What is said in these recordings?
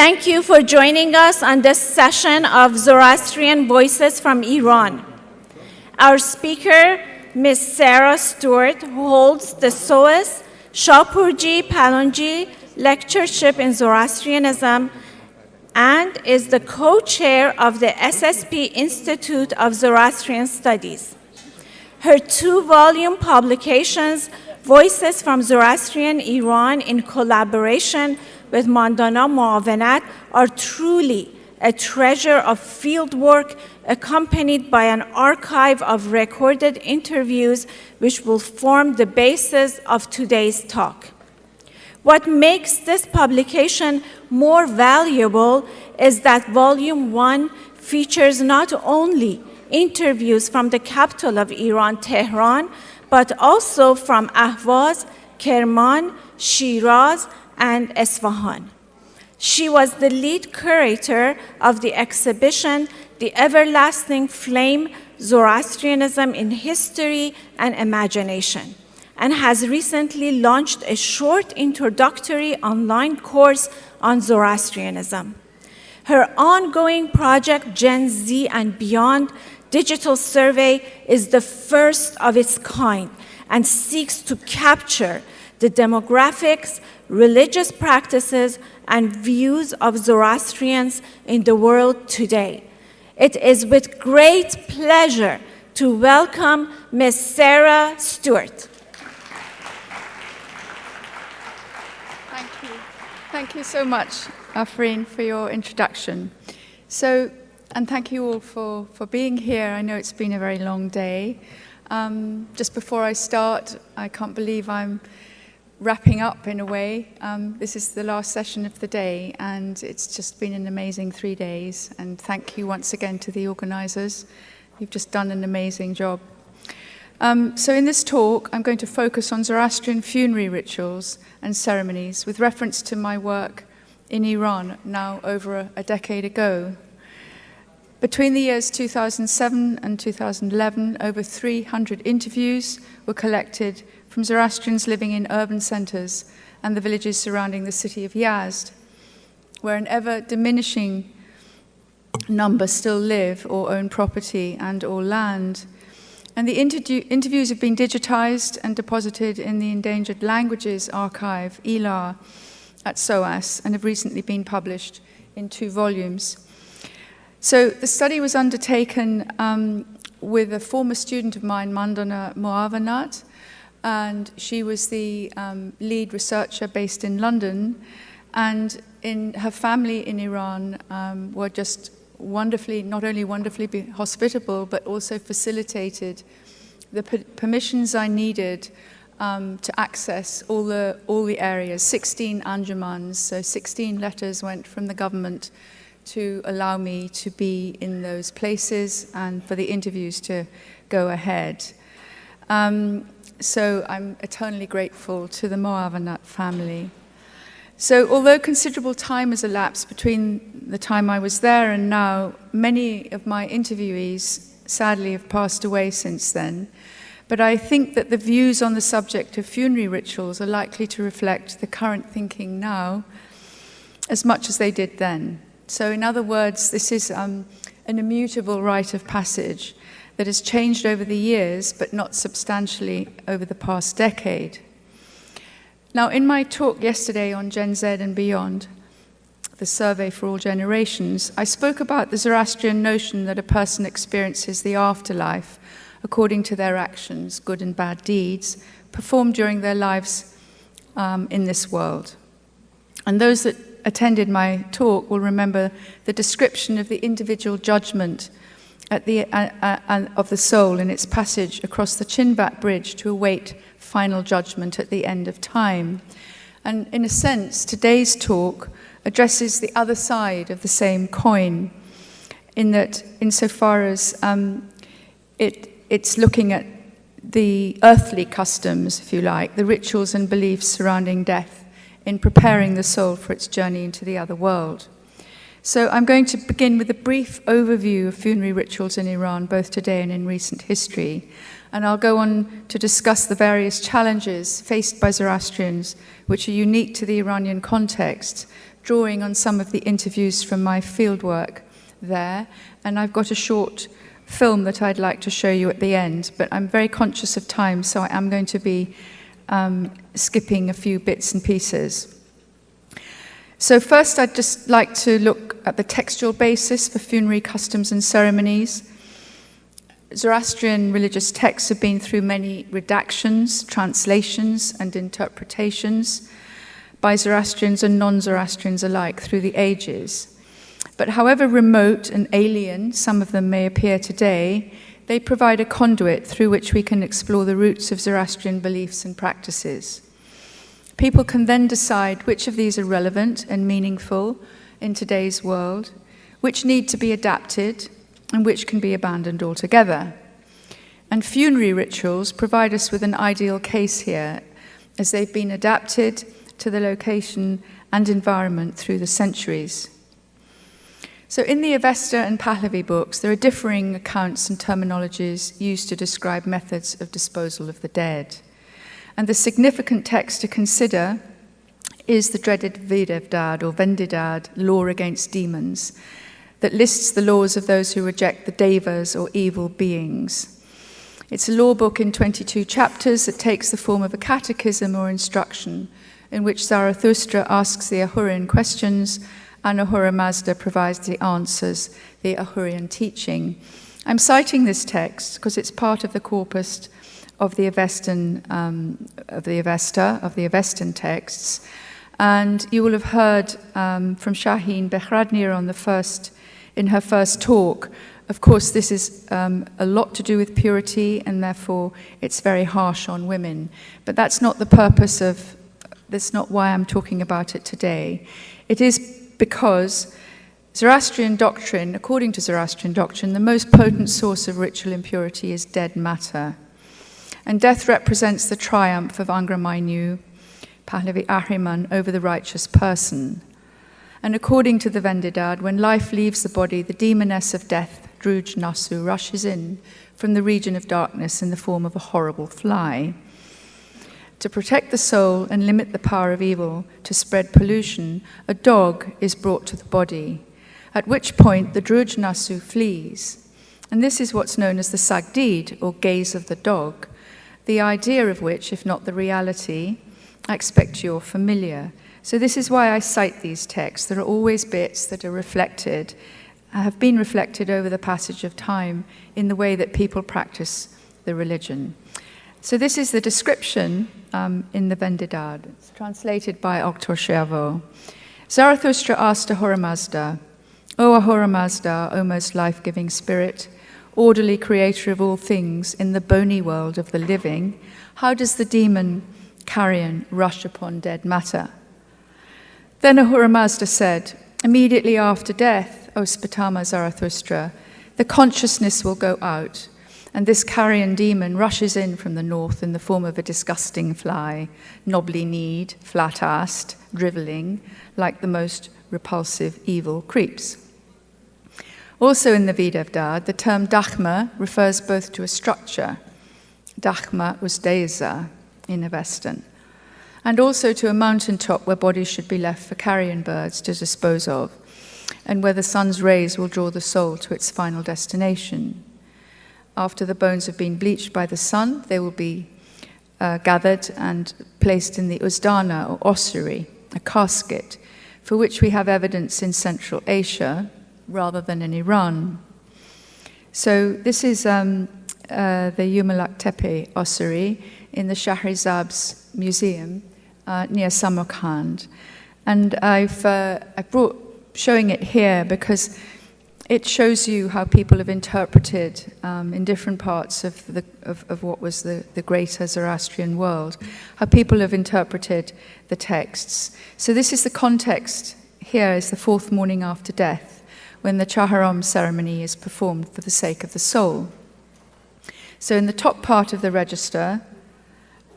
Thank you for joining us on this session of Zoroastrian Voices from Iran. Our speaker, Ms. Sarah Stewart, holds the SOAS Shahpurji Palonji Lectureship in Zoroastrianism and is the co-chair of the SSP Institute of Zoroastrian Studies. Her two-volume publications, Voices from Zoroastrian Iran in collaboration with Mandana Muawanat, are truly a treasure of fieldwork accompanied by an archive of recorded interviews which will form the basis of today's talk. What makes this publication more valuable is that Volume 1 features not only interviews from the capital of Iran, Tehran, but also from Ahvaz, Kerman, Shiraz, and Isfahan. She was the lead curator of the exhibition, The Everlasting Flame, Zoroastrianism in History and Imagination, and has recently launched a short introductory online course on Zoroastrianism. Her ongoing project, Gen Z and Beyond Digital Survey, is the first of its kind and seeks to capture the demographics, religious practices, and views of Zoroastrians in the world today. It is with great pleasure to welcome Ms. Sarah Stewart. Thank you. Thank you so much, Afreen, for your introduction. And thank you all for being here. I know it's been a very long day. Just before I start, I can't believe I'm wrapping up in a way. This is the last session of the day, and it's just been an amazing 3 days. And thank you once again to the organizers. You've just done an amazing job. So in this talk, I'm going to focus on Zoroastrian funerary rituals and ceremonies with reference to my work in Iran now over a decade ago. Between the years 2007 and 2011, over 300 interviews were collected from Zoroastrians living in urban centers and the villages surrounding the city of Yazd, where an ever-diminishing number still live or own property and or land. And the interviews have been digitized and deposited in the Endangered Languages Archive, ELAR, at SOAS, and have recently been published in 2 volumes. So the study was undertaken with a former student of mine, Mandana Muawanat, and she was the lead researcher based in London, and her family in Iran were just wonderfully, not only wonderfully hospitable, but also facilitated the permissions I needed to access all the areas, 16 anjumans, so 16 letters went from the government to allow me to be in those places and for the interviews to go ahead. So I'm eternally grateful to the Muawanat family. So although considerable time has elapsed between the time I was there and now, many of my interviewees sadly have passed away since then. But I think that the views on the subject of funerary rituals are likely to reflect the current thinking now as much as they did then. So in other words, this is an immutable rite of passage that has changed over the years, but not substantially over the past decade. Now, in my talk yesterday on Gen Z and Beyond, the survey for all generations, I spoke about the Zoroastrian notion that a person experiences the afterlife according to their actions, good and bad deeds, performed during their lives in this world. And those that attended my talk will remember the description of the individual judgment at of the soul in its passage across the Chinvat Bridge to await final judgment at the end of time. And in a sense, today's talk addresses the other side of the same coin, in that insofar as it's looking at the earthly customs, if you like, the rituals and beliefs surrounding death in preparing the soul for its journey into the other world. So I'm going to begin with a brief overview of funerary rituals in Iran, both today and in recent history. and I'll go on to discuss the various challenges faced by Zoroastrians, which are unique to the Iranian context, drawing on some of the interviews from my fieldwork there. And I've got a short film that I'd like to show you at the end, but I'm very conscious of time, so I am going to be skipping a few bits and pieces. So first, I'd just like to look at the textual basis for funerary customs and ceremonies. Zoroastrian religious texts have been through many redactions, translations, and interpretations by Zoroastrians and non-Zoroastrians alike through the ages. But however remote and alien some of them may appear today, they provide a conduit through which we can explore the roots of Zoroastrian beliefs and practices. People can then decide which of these are relevant and meaningful in today's world, which need to be adapted, and which can be abandoned altogether. And funerary rituals provide us with an ideal case here, as they've been adapted to the location and environment through the centuries. So in the Avesta and Pahlavi books, there are differing accounts and terminologies used to describe methods of disposal of the dead. And the significant text to consider is the dreaded Videvdad or Vendidad, law against demons, that lists the laws of those who reject the devas or evil beings. It's a law book in 22 chapters that takes the form of a catechism or instruction in which Zarathustra asks the Ahurian questions and Ahura Mazda provides the answers, the Ahurian teaching. I'm citing this text because it's part of the corpus of the Avestan texts. And you will have heard from Shaheen Behradnir in her first talk. Of course, this is a lot to do with purity, and therefore it's very harsh on women. But that's not the purpose of, that's not why I'm talking about it today. It is because Zoroastrian doctrine, according to Zoroastrian doctrine, the most potent source of ritual impurity is dead matter. And death represents the triumph of Angra Mainyu, Pahlavi Ahriman, over the righteous person. And according to the Vendidad, when life leaves the body, the demoness of death, Druj Nasu, rushes in from the region of darkness in the form of a horrible fly. To protect the soul and limit the power of evil to spread pollution, a dog is brought to the body, at which point the Druj Nasu flees. And this is what's known as the Sagdid, or gaze of the dog, the idea of which, if not the reality, I expect you're familiar. So this is why I cite these texts. There are always bits that are reflected, have been reflected over the passage of time in the way that people practice the religion. So this is the description in the Vendidad. It's translated by Oktor Shervo. Zarathustra asked Ahura Mazda, O Ahura Mazda, O most life-giving spirit, orderly creator of all things in the bony world of the living, how does the demon carrion rush upon dead matter? Then Ahura Mazda said, immediately after death, O Spatama Zarathustra, the consciousness will go out, and this carrion demon rushes in from the north in the form of a disgusting fly, knobbly-kneed, flat-assed, driveling, like the most repulsive evil creeps. Also in the Videvdad, the term dakhmeh refers both to a structure, dakhmeh uzdeza in Avestan, and also to a mountaintop where bodies should be left for carrion birds to dispose of, and where the sun's rays will draw the soul to its final destination. After the bones have been bleached by the sun, they will be gathered and placed in the uzdana, or ossuary, a casket, for which we have evidence in Central Asia rather than in Iran. So this is the Yumalak Tepe ossuary in the Shahrizab's museum near Samarkand. And I brought showing it here because it shows you how people have interpreted in different parts of what was the greater Zoroastrian world, how people have interpreted the texts. So this is the context here, is the fourth morning after death, when the Chaharam ceremony is performed for the sake of the soul. So in the top part of the register,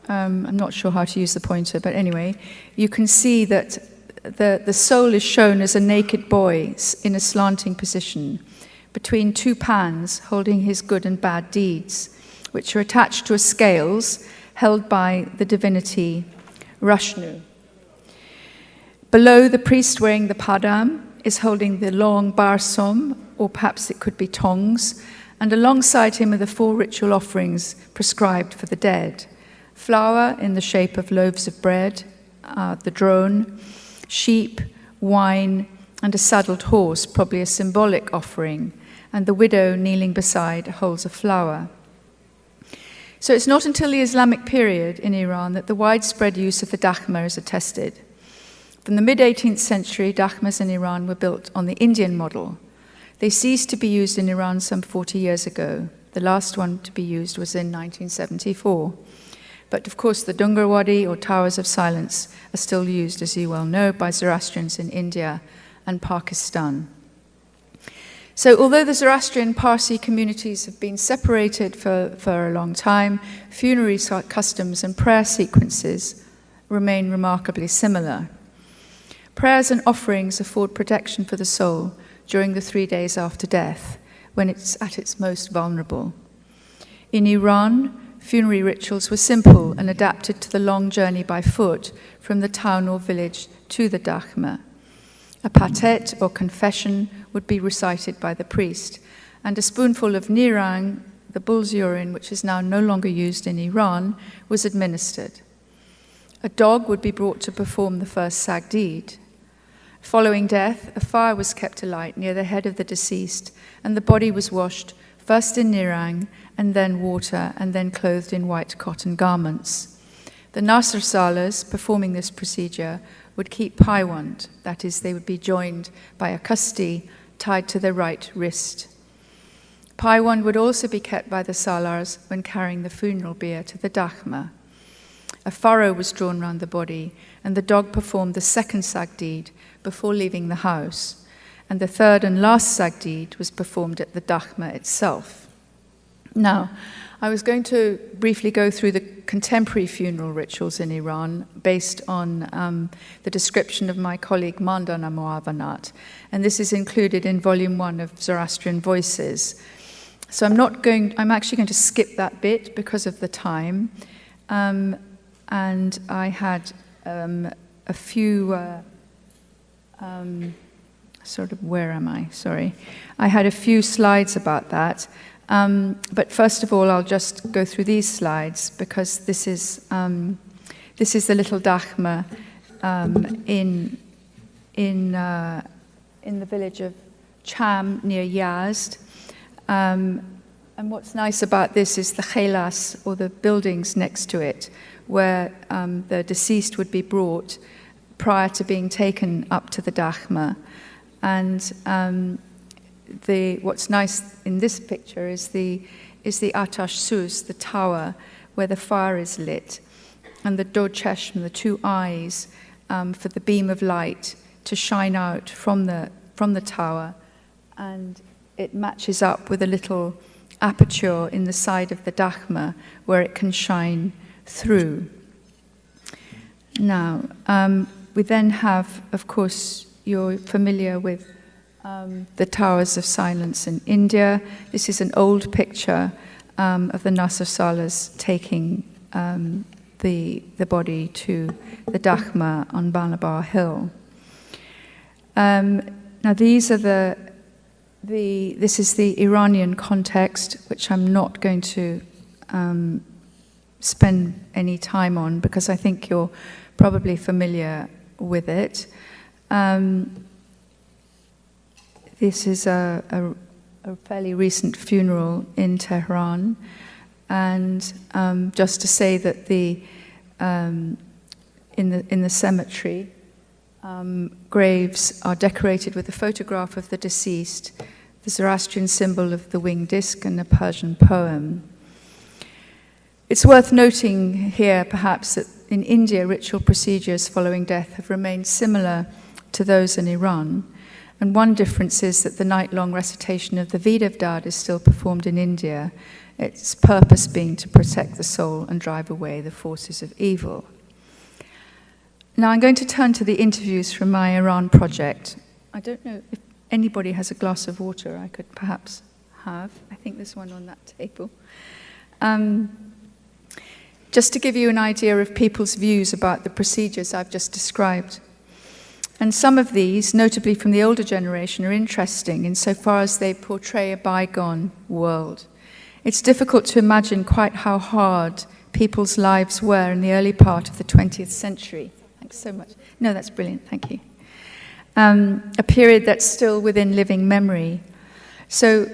I'm not sure how to use the pointer, but anyway, you can see that the soul is shown as a naked boy in a slanting position between two pans holding his good and bad deeds, which are attached to a scales held by the divinity Rashnu. Below, the priest wearing the padam is holding the long barsum, or perhaps it could be tongs, and alongside him are the 4 ritual offerings prescribed for the dead. Flour in the shape of loaves of bread, the drone, sheep, wine, and a saddled horse, probably a symbolic offering, and the widow kneeling beside holds a flower. So it's not until the Islamic period in Iran that the widespread use of the dakhmeh is attested. From the mid-18th century, dakhmehs in Iran were built on the Indian model. They ceased to be used in Iran some 40 years ago. The last one to be used was in 1974. But of course, the Dungarwadi, or Towers of Silence, are still used, as you well know, by Zoroastrians in India and Pakistan. So although the Zoroastrian Parsi communities have been separated for a long time, funerary customs and prayer sequences remain remarkably similar. Prayers and offerings afford protection for the soul during the 3 days after death, when it's at its most vulnerable. In Iran, funerary rituals were simple and adapted to the long journey by foot from the town or village to the dakhmeh. A patet, or confession, would be recited by the priest, and a spoonful of nirang, the bull's urine, which is now no longer used in Iran, was administered. A dog would be brought to perform the first sag deed. Following death, a fire was kept alight near the head of the deceased, and the body was washed first in nirang, and then water, and then clothed in white cotton garments. The Nasr Salas, performing this procedure, would keep paiwand, that is, they would be joined by a kasti tied to their right wrist. Paiwand would also be kept by the salars when carrying the funeral bier to the dakhmeh. A furrow was drawn round the body, and the dog performed the second sag deed before leaving the house, and the third and last sag deed was performed at the dakhmeh itself. Now, I was going to briefly go through the contemporary funeral rituals in Iran based on the description of my colleague Mandana Muavanat, and this is included in volume 1 of Zoroastrian Voices. So I'm actually going to skip that bit because of the time, and I had a few, where am I? Sorry. I had a few slides about that. But first of all, I'll just go through these slides because this is the little dakhmeh in the village of Cham near Yazd. And what's nice about this is the khelas, or the buildings next to it, where the deceased would be brought prior to being taken up to the dakhmeh. And what's nice in this picture is the atash sus, the tower where the fire is lit, and the do cheshm, the 2 eyes, for the beam of light to shine out from the tower, and it matches up with a little aperture in the side of the dakhmeh where it can shine through. Now, we then have, of course, you're familiar with the Towers of Silence in India. This is an old picture of the Nasr Salas taking the body to the dakhmeh on Banabar Hill. Now these are this is the Iranian context, which I'm not going to spend any time on because I think you're probably familiar with it. This is a fairly recent funeral in Tehran, and just to say that in the cemetery, graves are decorated with a photograph of the deceased, the Zoroastrian symbol of the winged disc, and a Persian poem. It's worth noting here, perhaps, that in India, ritual procedures following death have remained similar to those in Iran. And one difference is that the night-long recitation of the Vedavdad is still performed in India, its purpose being to protect the soul and drive away the forces of evil. Now I'm going to turn to the interviews from my Iran project. I don't know if anybody has a glass of water I could perhaps have. I think there's one on that table. just to give you an idea of people's views about the procedures I've just described. And some of these, notably from the older generation, are interesting insofar as they portray a bygone world. It's difficult to imagine quite how hard people's lives were in the early part of the 20th century. Thanks so much. No, that's brilliant, thank you. A period that's still within living memory. So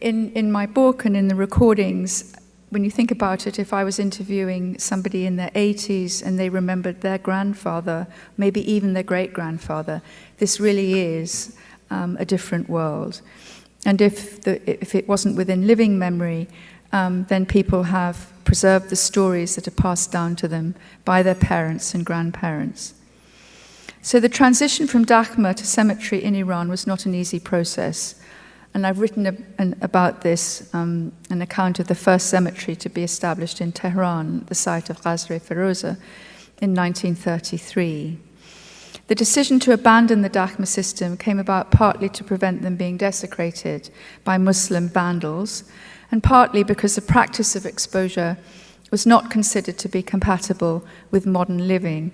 in my book and in the recordings, when you think about it, if I was interviewing somebody in their 80s and they remembered their grandfather, maybe even their great-grandfather, this really is a different world. And if it wasn't within living memory, then people have preserved the stories that are passed down to them by their parents and grandparents. So the transition from dakhmeh to cemetery in Iran was not an easy process. And I've written about this, an account of the first cemetery to be established in Tehran, the site of Ghazre-Feroza, in 1933. The decision to abandon the dakhmeh system came about partly to prevent them being desecrated by Muslim vandals, and partly because the practice of exposure was not considered to be compatible with modern living,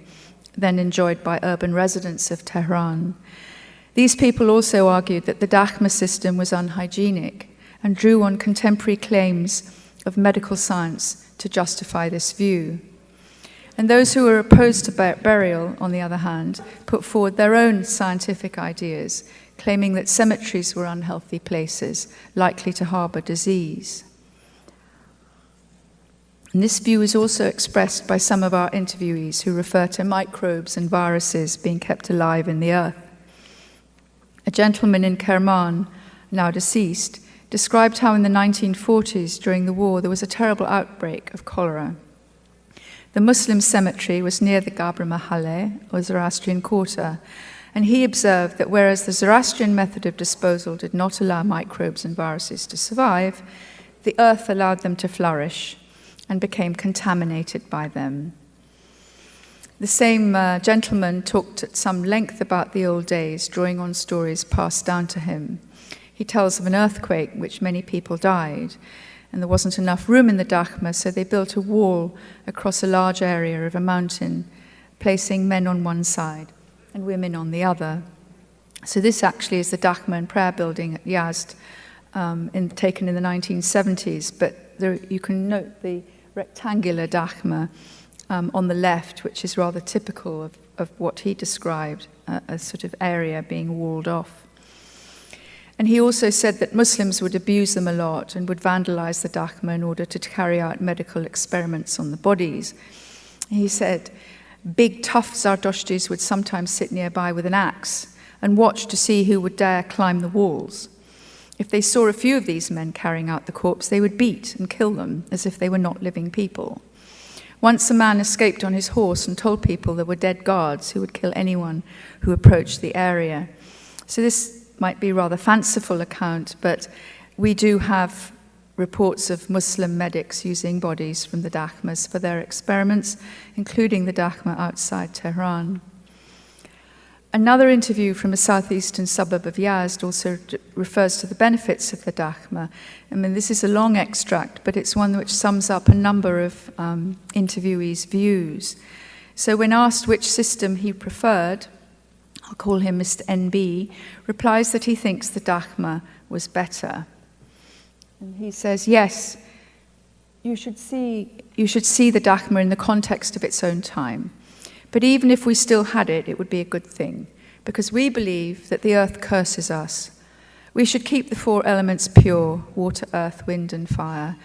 then enjoyed by urban residents of Tehran. These people also argued that the dakhmeh system was unhygienic and drew on contemporary claims of medical science to justify this view. And those who were opposed to burial, on the other hand, put forward their own scientific ideas, claiming that cemeteries were unhealthy places, likely to harbor disease. And this view is also expressed by some of our interviewees who refer to microbes and viruses being kept alive in the earth. A gentleman in Kerman, now deceased, described how in the 1940s, during the war, there was a terrible outbreak of cholera. The Muslim cemetery was near the Gabra Mahalle, or Zoroastrian quarter, and he observed that whereas the Zoroastrian method of disposal did not allow microbes and viruses to survive, the earth allowed them to flourish and became contaminated by them. The same gentleman talked at some length about the old days, drawing on stories passed down to him. He tells of an earthquake in which many people died, and there wasn't enough room in the dakhmeh, so they built a wall across a large area of a mountain, placing men on one side and women on the other. So this actually is the dakhmeh and prayer building at Yazd, taken in the 1970s, but there, you can note the rectangular dakhmeh on the left, which is rather typical of what he described, a sort of area being walled off. And he also said that Muslims would abuse them a lot and would vandalize the dakhmeh in order to carry out medical experiments on the bodies. He said big, tough Zardoshtis would sometimes sit nearby with an axe and watch to see who would dare climb the walls. If they saw a few of these men carrying out the corpse, they would beat and kill them as if they were not living people. Once a man escaped on his horse and told people there were dead guards who would kill anyone who approached the area. So this might be a rather fanciful account, but we do have reports of Muslim medics using bodies from the dakhmehs for their experiments, including the dakhmeh outside Tehran. Another interview from a southeastern suburb of Yazd also refers to the benefits of the dakhmeh. I mean, this is a long extract, but it's one which sums up a number of interviewees' views. So when asked which system he preferred, I'll call him Mr. NB, replies that he thinks the dakhmeh was better. And he says, yes, you should see the dakhmeh in the context of its own time. But even if we still had it, it would be a good thing, because we believe that the earth curses us. We should keep the four elements pure, water, earth, wind, and fire.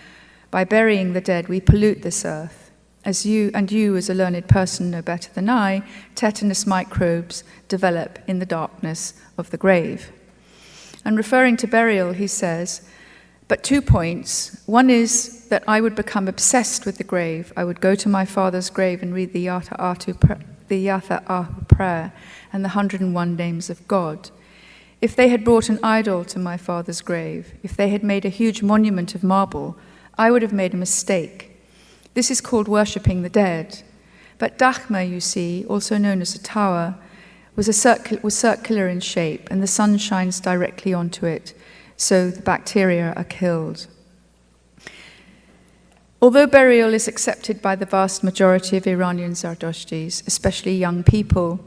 By burying the dead, we pollute this earth. As you, as a learned person, know better than I, tetanus microbes develop in the darkness of the grave. And referring to burial, he says, but 2 points. One is that I would become obsessed with the grave. I would go to my father's grave and read the Yatha Ahu prayer and the 101 names of God. If they had brought an idol to my father's grave, if they had made a huge monument of marble, I would have made a mistake. This is called worshipping the dead. But dakhmeh, you see, also known as a tower, was circular in shape, and the sun shines directly onto it, so the bacteria are killed. Although burial is accepted by the vast majority of Iranian Zoroastrians, especially young people,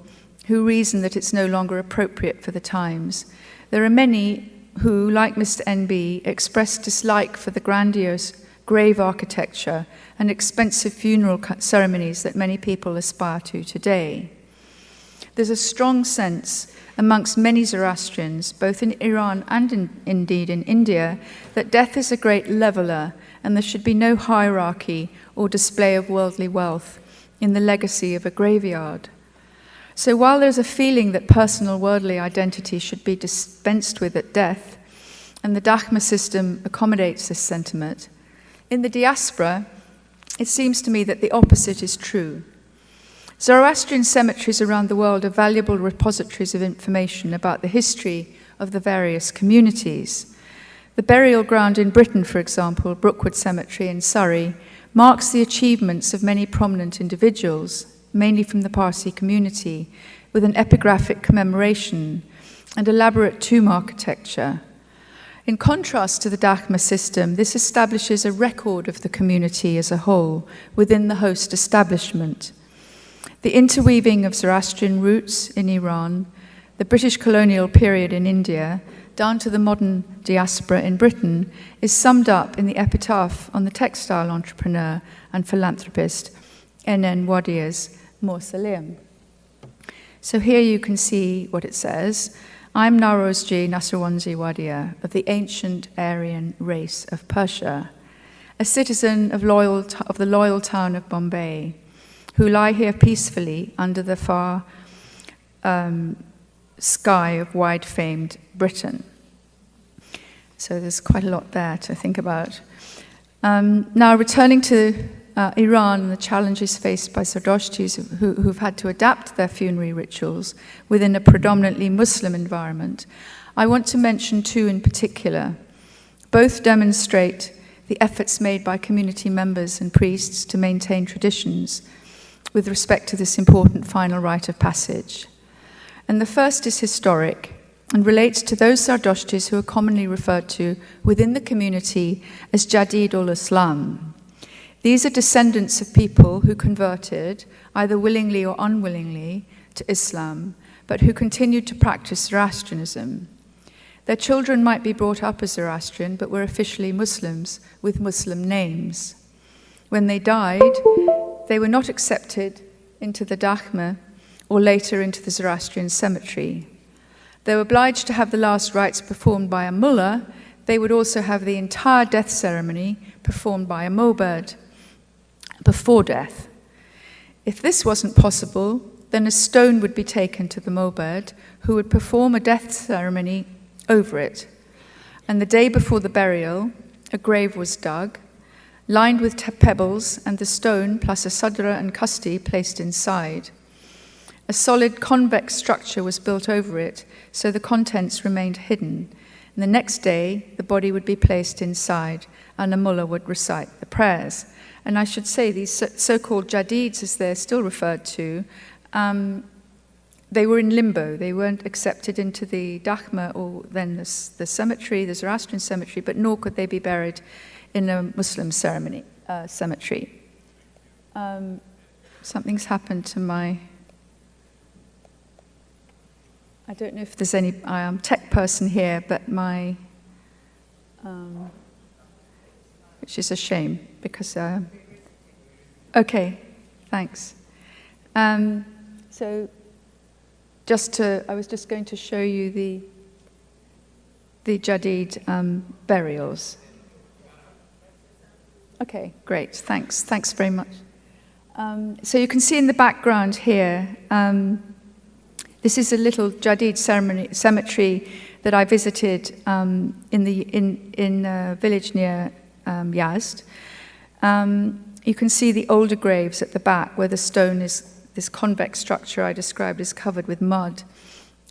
who reason that it's no longer appropriate for the times, there are many who, like Mr. N.B., express dislike for the grandiose grave architecture and expensive funeral ceremonies that many people aspire to today. There's a strong sense amongst many Zoroastrians, both in Iran and indeed in India, that death is a great leveler and there should be no hierarchy or display of worldly wealth in the legacy of a graveyard. So while there's a feeling that personal worldly identity should be dispensed with at death, and the dakhmeh system accommodates this sentiment, in the diaspora, it seems to me that the opposite is true. Zoroastrian cemeteries around the world are valuable repositories of information about the history of the various communities. The burial ground in Britain, for example, Brookwood Cemetery in Surrey, marks the achievements of many prominent individuals, mainly from the Parsi community, with an epigraphic commemoration and elaborate tomb architecture. In contrast to the dakhmeh system, this establishes a record of the community as a whole within the host establishment. The interweaving of Zoroastrian roots in Iran, the British colonial period in India, down to the modern diaspora in Britain, is summed up in the epitaph on the textile entrepreneur and philanthropist N.N. Wadia's mausoleum. So here you can see what it says. I'm Narozji Nasirwanzi Wadia of the ancient Aryan race of Persia, a citizen of the loyal town of Bombay, who lie here peacefully under the far sky of wide-famed Britain. So there's quite a lot there to think about. Now, returning to Iran and the challenges faced by Zoroastrians who've had to adapt their funerary rituals within a predominantly Muslim environment, I want to mention two in particular. Both demonstrate the efforts made by community members and priests to maintain traditions with respect to this important final rite of passage. And the first is historic and relates to those Zoroastrians who are commonly referred to within the community as Jadid ul-Islam. These are descendants of people who converted, either willingly or unwillingly, to Islam, but who continued to practice Zoroastrianism. Their children might be brought up as Zoroastrian, but were officially Muslims with Muslim names. When they died, they were not accepted into the dakhmeh or later into the Zoroastrian cemetery. They were obliged to have the last rites performed by a mullah. They would also have the entire death ceremony performed by a mobed before death. If this wasn't possible, then a stone would be taken to the mobed, who would perform a death ceremony over it. And the day before the burial, a grave was dug, lined with pebbles, and the stone plus a sadra and kasti placed inside. A solid convex structure was built over it, so the contents remained hidden. And the next day, the body would be placed inside, and a mullah would recite the prayers. And I should say, these so-called jadids, as they're still referred to, they were in limbo. They weren't accepted into the dakhmeh or then the cemetery, the Zoroastrian cemetery, but nor could they be buried in a Muslim cemetery. Something's happened to my... I don't know if there's any tech person here, but my... which is a shame, because... okay, thanks. So, I was just going to show you the Jadid burials. Okay, great, thanks. Thanks very much. So you can see in the background here, this is a little Jadid cemetery that I visited in a village near Yazd. You can see the older graves at the back where the stone is, this convex structure I described is covered with mud.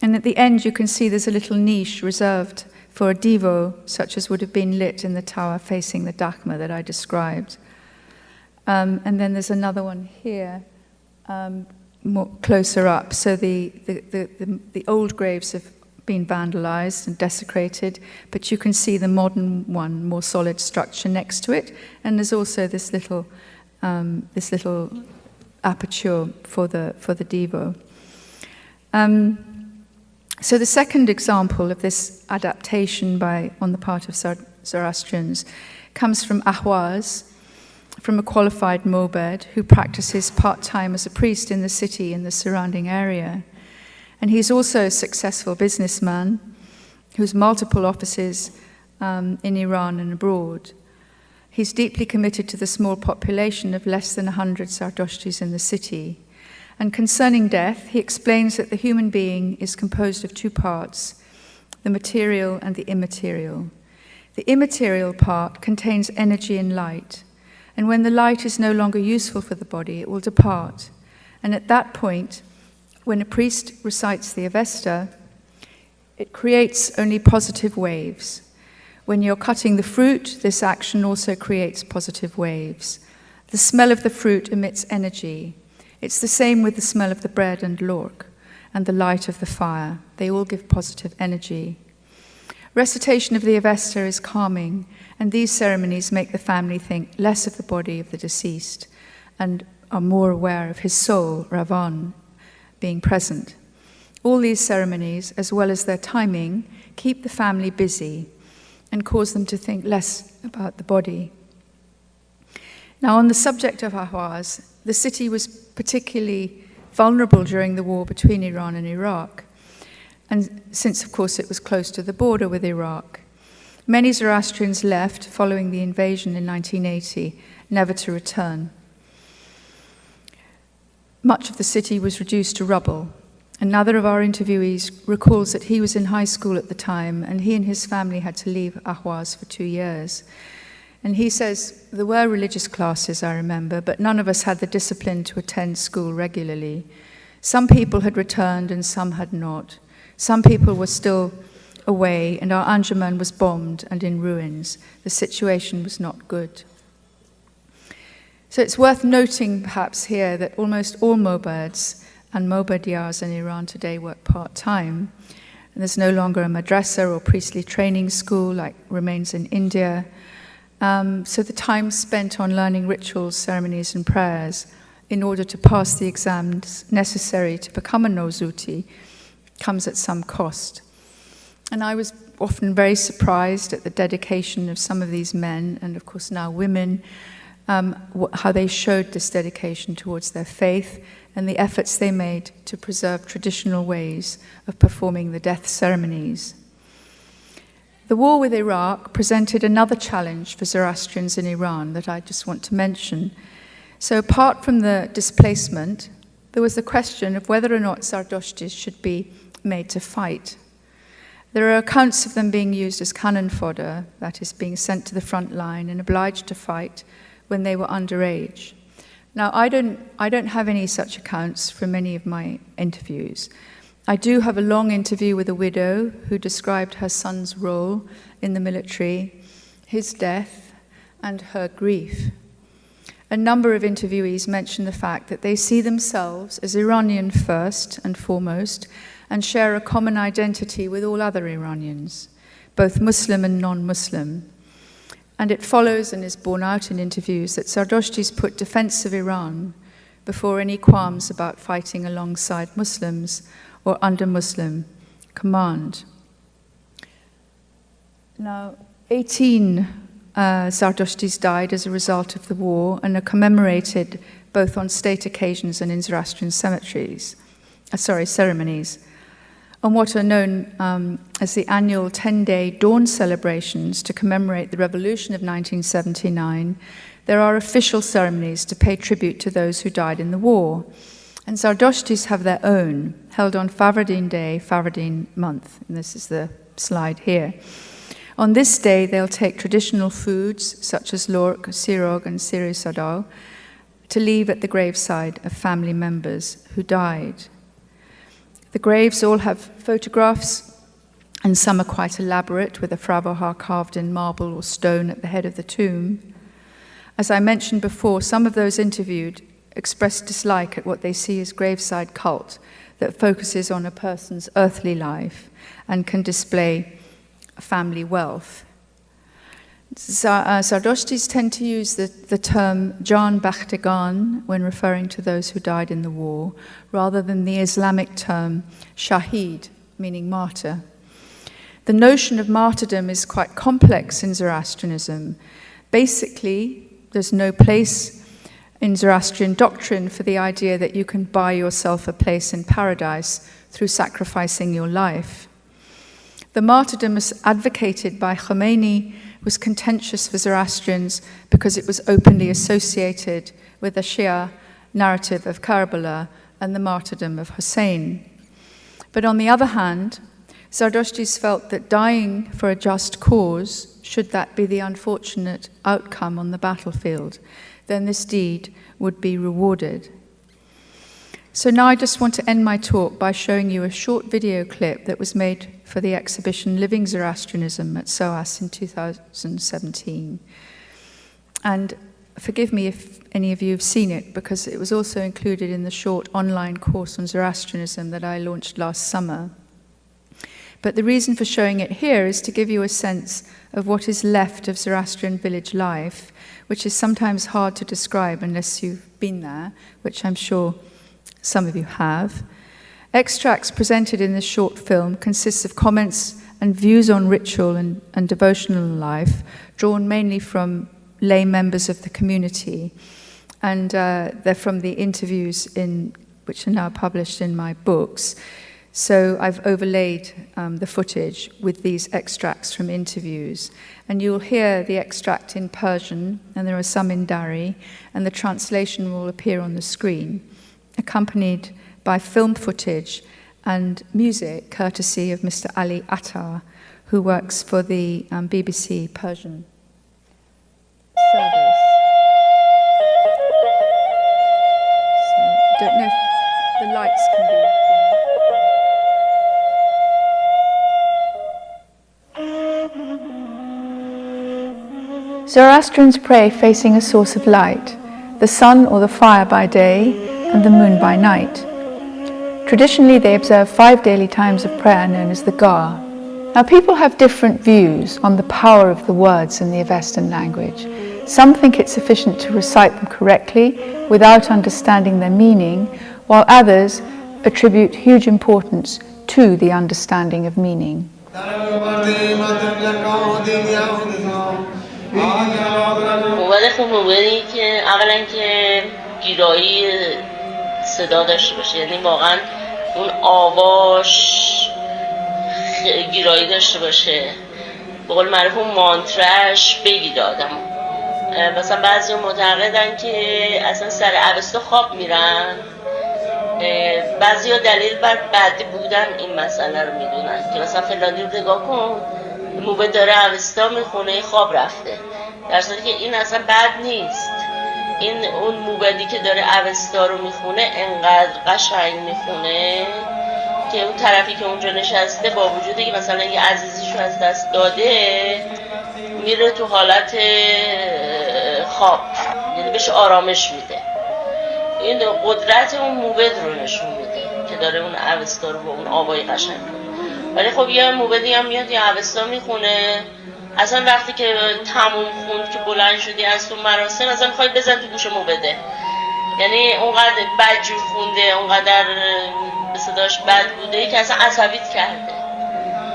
And at the end you can see there's a little niche reserved for a divo, such as would have been lit in the tower facing the dakhmeh that I described. And then there's another one here, more closer up. So the old graves have been vandalized and desecrated, but you can see the modern one, more solid structure next to it, and there's also this little aperture for the Devo. So the second example of this adaptation on the part of Zoroastrians comes from Ahwaz, from a qualified mobed who practices part-time as a priest in the city and the surrounding area. And he's also a successful businessman who's multiple offices in Iran and abroad. He's deeply committed to the small population of less than 100 Zardoshtis in the city. And concerning death, he explains that the human being is composed of two parts, the material and the immaterial. The immaterial part contains energy and light, and when the light is no longer useful for the body, it will depart. And at that point, when a priest recites the Avesta, it creates only positive waves. When you're cutting the fruit, this action also creates positive waves. The smell of the fruit emits energy. It's the same with the smell of the bread and lork, and the light of the fire. They all give positive energy. Recitation of the Avesta is calming, and these ceremonies make the family think less of the body of the deceased and are more aware of his soul, Ravan, being present. All these ceremonies, as well as their timing, keep the family busy and cause them to think less about the body. Now, on the subject of Ahwaz, the city was particularly vulnerable during the war between Iran and Iraq, and since, of course, it was close to the border with Iraq. Many Zoroastrians left following the invasion in 1980, never to return. Much of the city was reduced to rubble. Another of our interviewees recalls that he was in high school at the time, and he and his family had to leave Ahwaz for 2 years. And he says, there were religious classes, I remember, but none of us had the discipline to attend school regularly. Some people had returned and some had not. Some people were still away, and our Anjuman was bombed and in ruins. The situation was not good. So it's worth noting, perhaps, here that almost all mobads and mobadiyars in Iran today work part-time. And there's no longer a madrasa or priestly training school like remains in India. So the time spent on learning rituals, ceremonies, and prayers in order to pass the exams necessary to become a Nozuti comes at some cost. And I was often very surprised at the dedication of some of these men, and of course now women, how they showed this dedication towards their faith and the efforts they made to preserve traditional ways of performing the death ceremonies. The war with Iraq presented another challenge for Zoroastrians in Iran that I just want to mention. So apart from the displacement, there was the question of whether or not Zardoshtis should be made to fight. There are accounts of them being used as cannon fodder, that is, being sent to the front line and obliged to fight when they were underage. Now, I don't have any such accounts from any of my interviews. I do have a long interview with a widow who described her son's role in the military, his death, and her grief. A number of interviewees mention the fact that they see themselves as Iranian first and foremost and share a common identity with all other Iranians, both Muslim and non-Muslim. And it follows and is borne out in interviews that Zardoshtis put defense of Iran before any qualms about fighting alongside Muslims or under Muslim command. Now, 18 Zardoshtis died as a result of the war and are commemorated both on state occasions and in Zoroastrian ceremonies, on what are known as the annual 10-day dawn celebrations to commemorate the revolution of 1979. There are official ceremonies to pay tribute to those who died in the war. And Zardoshtis have their own, held on Favardin Day, Favardin month. And this is the slide here. On this day, they'll take traditional foods, such as lork, sirog, and siri sadal, to leave at the graveside of family members who died. The graves all have photographs, and some are quite elaborate, with a fravohar carved in marble or stone at the head of the tomb. As I mentioned before, some of those interviewed express dislike at what they see as graveside cult that focuses on a person's earthly life and can display family wealth. Zardoshtis tend to use the term Jan Bakhtagan when referring to those who died in the war, rather than the Islamic term Shahid, meaning martyr. The notion of martyrdom is quite complex in Zoroastrianism. Basically, there's no place in Zoroastrian doctrine for the idea that you can buy yourself a place in paradise through sacrificing your life. The martyrdom as advocated by Khomeini was contentious for Zoroastrians because it was openly associated with the Shia narrative of Karbala and the martyrdom of Hussein. But on the other hand, Zardoshtis felt that dying for a just cause, should that be the unfortunate outcome on the battlefield, then this deed would be rewarded. So now I just want to end my talk by showing you a short video clip that was made for the exhibition Living Zoroastrianism at SOAS in 2017. And forgive me if any of you have seen it, because it was also included in the short online course on Zoroastrianism that I launched last summer. But the reason for showing it here is to give you a sense of what is left of Zoroastrian village life, which is sometimes hard to describe unless you've been there, which I'm sure some of you have. Extracts presented in this short film consists of comments and views on ritual and devotional life, drawn mainly from lay members of the community. And they're from the interviews which are now published in my books. So I've overlaid the footage with these extracts from interviews. And you'll hear the extract in Persian, and there are some in Dari, and the translation will appear on the screen, accompanied by film footage and music courtesy of Mr. Ali Attar, who works for the BBC Persian service. So, don't know if the lights can be... Zoroastrians pray facing a source of light, the sun or the fire by day and the moon by night. Traditionally, they observe 5 daily times of prayer known as the Gar. Now, people have different views on the power of the words in the Avestan language. Some think it's sufficient to recite them correctly without understanding their meaning, while others attribute huge importance to the understanding of meaning. موبد خب موبدی که اولا که گیرایی صدا داشته باشه، یعنی واقعا اون آواش گیرایی داشته باشه، به قول معروف اون مانترش بگید آدم. مثلا بعضی معتقدن که اصلا سر اوستا خواب میرن، بعضی ها دلیل بر بدی بودن این مسئله رو میدونن که مثلا فلانی رو نگاه کن موبد داره اوستا میخونه خواب رفته، در صورتی که این اصلا بد نیست. این اون موبدی که داره اوستا رو میخونه انقدر قشنگ میخونه که اون طرفی که اونجا نشسته با وجودی که مثلا یه عزیزیشو از دست داده میره تو حالت خواب، یعنی بهش آرامش میده. این قدرت اون موبد رو نشون میده که داره اون اوستا رو با اون آوای قشنگ کنه. ولی خب یه موبدی هم میاد یه اوستا میخونه، اصلا وقتی که تموم خوند که بلند شدی از تو مراسم اصلا میخوای بزن تو گوش موبده، یعنی اونقدر بدجور خونده، اونقدر به صداش بد بوده که اصلا عصبیت کرده.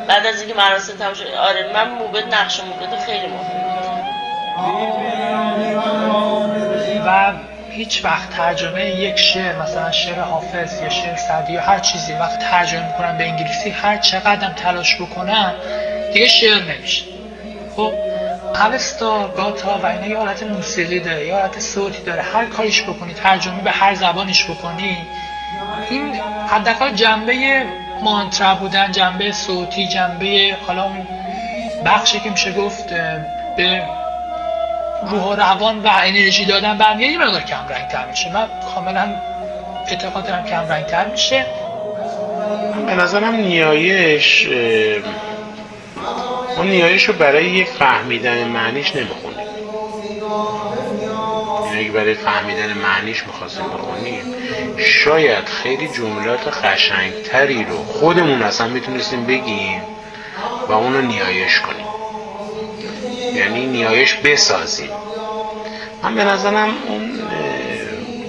بعد از اینکه مراسم تموم شد، آره من موبد نقش موبد خیلی مهم و هیچ وقت ترجمه یک شعر، مثلا شعر حافظ یا شعر سعدی یا هر چیزی وقت ترجمه میکنن به انگلیسی، هر چقدر تلاش بکنن دیگه شعر نمیشه. خب اوستا، گاتا و اینا یه حالت موسیقی داره، یه حالت صوتی داره، هر کاریش بکنی، ترجمه به هر زبانش بکنی، این حداقل جنبه مانترا بودن، جنبه صوتی، جنبه حالا اون بخشی که میشه گفت به روح و روان و انرژی دادن برمیاد یه مقدار کم رنگ‌تر میشه. من کاملا اعتقاد دارم کم رنگ‌تر میشه. به نظرم نیایش اون نیایش رو برای یک فهمیدن معنیش نمیخونه. اگه برای فهمیدن معنیش میخواستیم بخونیم شاید خیلی جملات قشنگتری رو خودمون اصلا میتونستیم بگیم و اونو نیایش کنیم، یعنی نیایش بسازیم. من به نظرم اون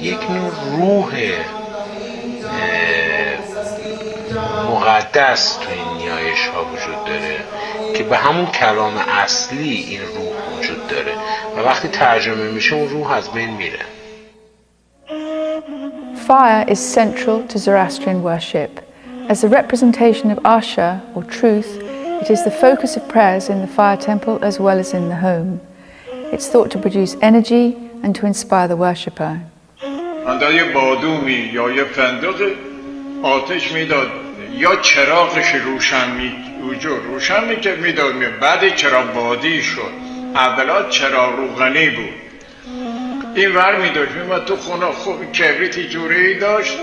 یک نوع روح مقدس تو این نیایش ها وجود داره که به همون کلام اصلی این روح وجود داره و وقتی ترجمه میشه اون روح از بین میره. Fire is central to Zoroastrian worship. As a representation of Asha, or truth, it is the focus of prayers in the fire temple as well as in the home. It's thought to produce energy and to inspire the worshipper. یه بادومی یا یه فندق آتش میداد یا چراغش روشن میداد بعد چراغ بادی شد. اولا چراغ روغنی بود، این ور میداشت میمد تو خونه، خوب کبریتی جوری داشت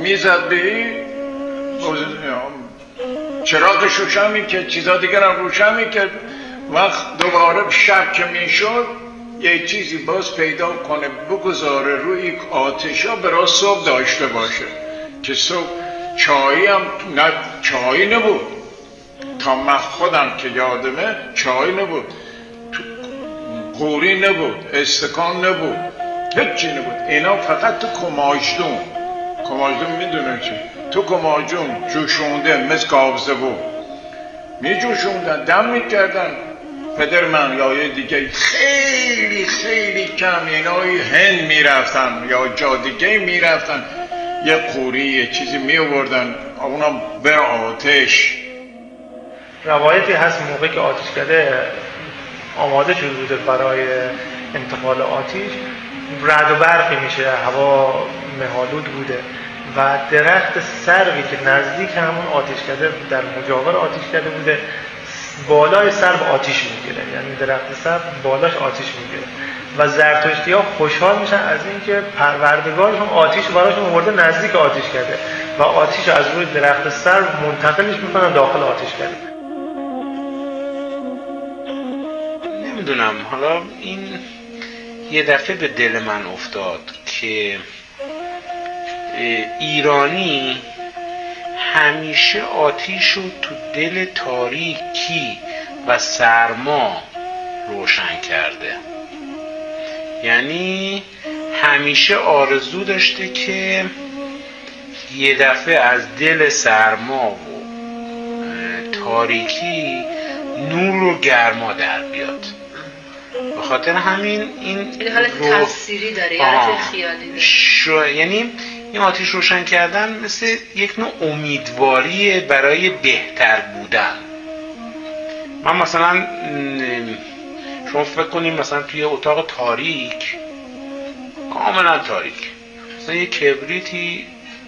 میزد به این چراغش روشن میکرد، چیزا دیگر هم روشن میکرد. وقت دوباره شب که میشد یه چیزی باز پیدا کنه بگذاره روی آتش ها برای صبح داشته باشه که صبح چایی هم چایی نبود تا من خودم که یادمه، چای نبود، قوری نبود، استکان نبود، هیچی نبود. اینا فقط تو کماجدون میدونه چی؟ تو کماجدون جوشونده مثل گابزه بود میجوشوندن، دم میکردن. پدر من یا یه دیگه خیلی خیلی کم اینای هند میرفتن یا جا دیگه میرفتن یه قوری یه چیزی میوردن اونا به آتش. روایتی هست موقع که آتشکده آماده شده بوده برای انتقال آتش، رعد و برقی میشه، هوا مه‌آلود بوده و درخت سروی که نزدیک همون آتشکده در مجاور آتشکده بوده بالای سر به آتش میگیره، یعنی درخت سر بالاش آتش میگیره و زرتشتی ها خوشحال میشن از اینکه پروردگارشون آتش براشون آورده نزدیک آتش کرده و آتش از روی درخت سر منتقلش میکنن داخل آتش کرده. نمیدونم، حالا این یه دفعه به دل من افتاد که ایرانی همیشه آتیش رو تو دل تاریکی و سرما روشن کرده، یعنی همیشه آرزو داشته که یه دفعه از دل سرما و تاریکی نور و گرما در بیاد. به خاطر همین این حالت تصویری داره یا حالت خیالی داره. یعنی این آتش روشن کردن مثل یک نوع امیدواری برای بهتر بودن. من مثلا شما فکر کنیم مثلا توی اتاق تاریک، کاملا تاریک، مثلا یه کبریتی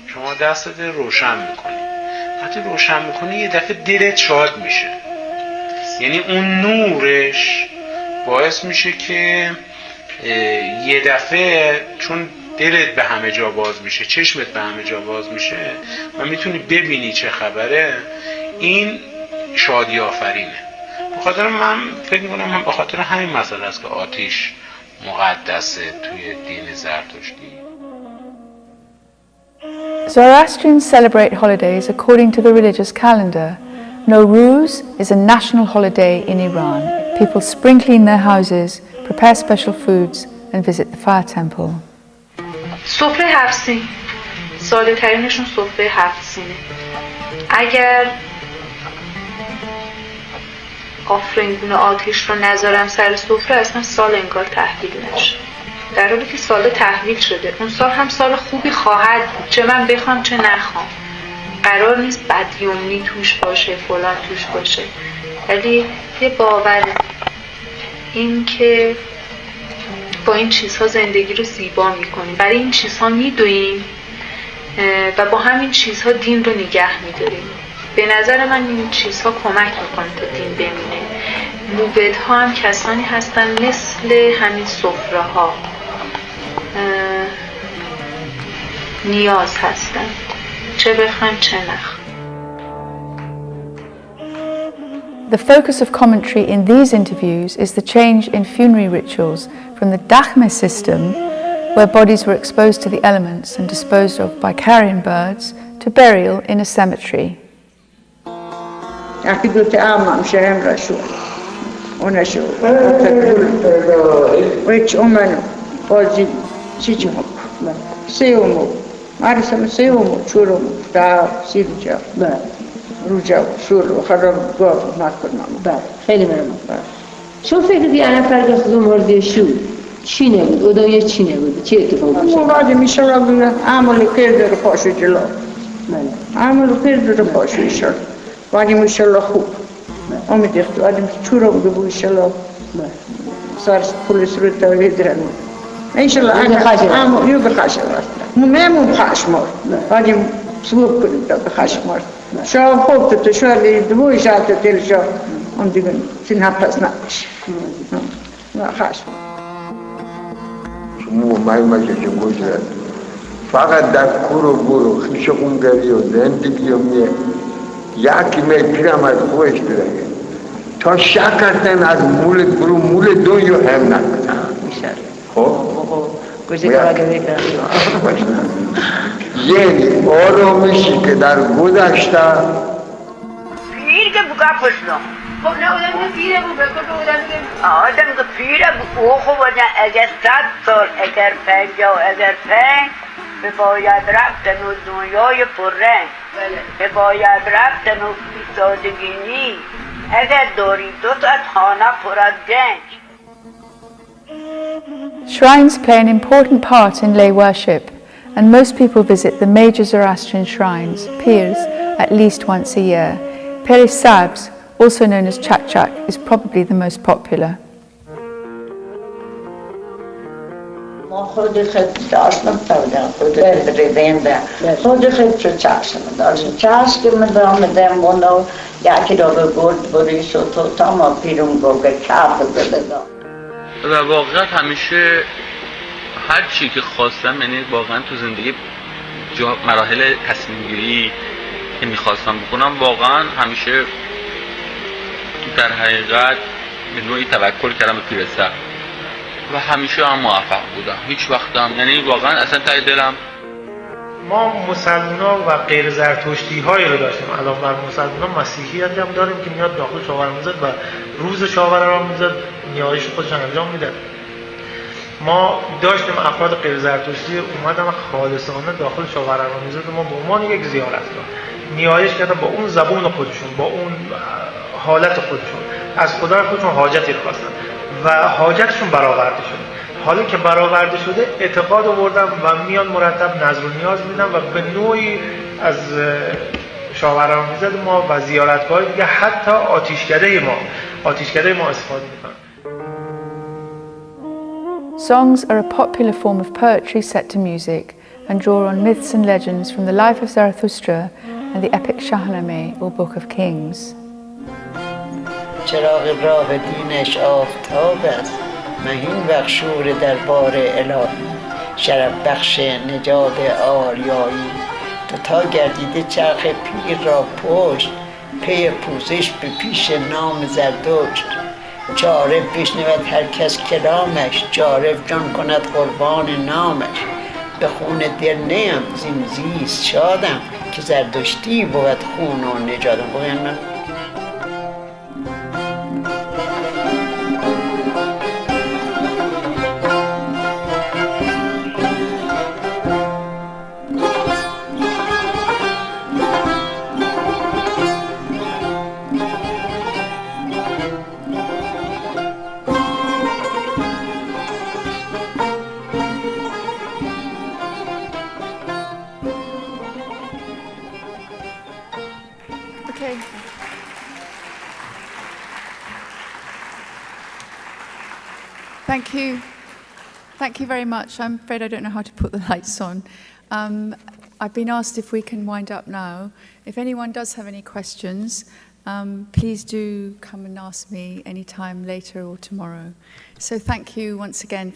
شما دستت روشن میکنی، وقتی روشن میکنی یه دفعه دلت شاد میشه، یعنی اون نورش باعث میشه که یه دفعه چون دلت به همه جا باز میشه، چشمت به همه جا باز میشه و میتونی ببینی چه خبره، این شادی آفرینه. به خاطر من فکر میکنم هم به خاطر همین مسئله است که آتش مقدسه توی دین زرتشتی. Zoroastrians celebrate holidays according to the religious calendar. Nowruz is a national holiday in Iran. People spring clean their houses, prepare special foods and visit the fire temple. سفره 7 سین، ساده ترینشون سفره 7 سینه. اگر آفرینگون آتش رو نذارم سر سفره اصلا سال انگار تحویل نشه، در حالی که سال تحویل شده. اون سال هم سال خوبی خواهد بود، چه من بخوام چه نخوام. قرار نیست بدیومنی توش باشه، فلان توش باشه، ولی یه باور این که با این چیزها زندگی رو زیبا میکنیم، برای این چیزها میدویم و با همین چیزها دین رو نگه میداریم. به نظر من این چیزها کمک میکنه تا دین بمونه. موبدها هم کسانی هستن مثل همین سفره ها، نیاز هستن، چه بخوایم چه نخوایم. The focus of commentary in these interviews is the change in funerary rituals from the dakhmeh system, where bodies were exposed to the elements and disposed of by carrion birds, to burial in a cemetery. خیلی ممنون. شما فکر کنید یه نفر که خودمون وارد شد چی نبود؟ ادایه چی نبود؟ چه اتفاقی شد؟ مراد میشه را بگم عمل کرده رو پاشو جلو. عمل کرده رو پاشو شد. ولی میشه خوب. امید اختیار آدم چورا بوده بود شلا. سر پلیس رو تاوید رنگ. ایشالا اما یو بخشم است. ممنون خشمار. ولی سوق کنید تا بخشمار. شاه خوب تو شاه دوی جات دلجا اون دیگه سین هپس نمیشه. نه خشم. شما مایه که گذرد. فقط در کورو خیش اونگری و زندگی و میه یکی میپیرم از خوش درگه تا شکرتن از مول دنیا هم نکنم خب؟ یعنی آرامشی که در گذشته پیر که بگه پشنم خب نه آدم پیره بود آدم که پیره بود او خوب اگر 100 سال اگر 50 اگر 5 به باید رفتن و دنیای پررنگ به باید رفتن و ایستادگی نی اگر داری 2 ساعت خانه پر از گنج. Shrines play an important part in lay worship, and most people visit the major Zoroastrian shrines, pirs, at least once a year. Pir Sabz, also known as Chak, is probably the most popular. ما خود داشتم پردم خود بریدنده خود چشم داشتم چشم که من آمدم منو یکی را به برد بریش و تا ما پیرم گو که کف بلدم و واقعا همیشه هر چی که خواستم یعنی واقعا تو زندگی مراحل تصمیم گیری که میخواستم بکنم واقعا همیشه در حقیقت به نوعی توکل کردم به پیر صبر و همیشه هم موفق بودم هیچ وقتم یعنی واقعا اصلا ته دلم. ما مسلمان‌ها و غیر زرتشتی‌هایی رو داشتیم. علاوه بر مسلمان‌ها مسیحیت هم داریم که میاد داخل شاور میزد و روز شاور را میزد نیایش خودش انجام میداد. ما داشتیم افراد غیر زرتشتی اومدن خالصانه داخل شاور را میزد ما به عنوان یک زیارتگاه نیایش کردن با اون زبون خودشون با اون حالت خودشون از خدا خودشون حاجتی رو خواستن و حاجتشون برآورده شد. حالا که برآورده شده اعتقاد آوردن و میان مرتب نظر و نیاز میدن و به نوعی از شاوران میزد ما و زیارتگاه دیگه حتی آتیشکده ما استفاده میکنن. Songs are a popular form of poetry set to music and draw on myths and legends from the life of Zarathustra and the epic Shahnameh or Book of Kings. چراغ راه دینش آفتاب است مهین بخشور دربار الهی شرف بخش نجات آریایی تا گردیده چرخ پیر را پشت پی پوزش به پیش نام زردشت جارب بشنود هر کس کلامش جارب جان کند قربان نامش به خون دل نیم زین زیست شادم که زردشتی بود خون و نجاتم. من Okay. Thank you. Thank you very much. I'm afraid I don't know how to put the lights on. I've been asked if we can wind up now. If anyone does have any questions, please do come and ask me anytime later or tomorrow. So thank you once again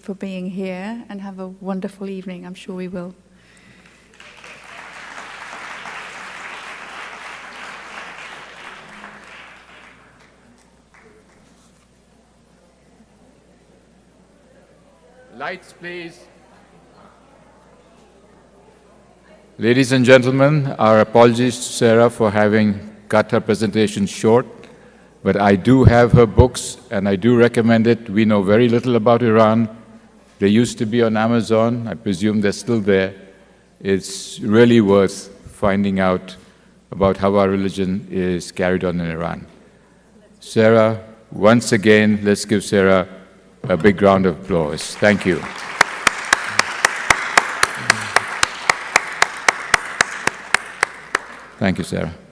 for being here and have a wonderful evening. I'm sure we will. Lights, please. Ladies and gentlemen, our apologies to Sarah for having cut her presentation short, but I do have her books and I do recommend it. We know very little about Iran. They used to be on Amazon. I presume they're still there. It's really worth finding out about how our religion is carried on in Iran. Sarah, once again, let's give Sarah a big round of applause. Thank you. Thank you, Sarah.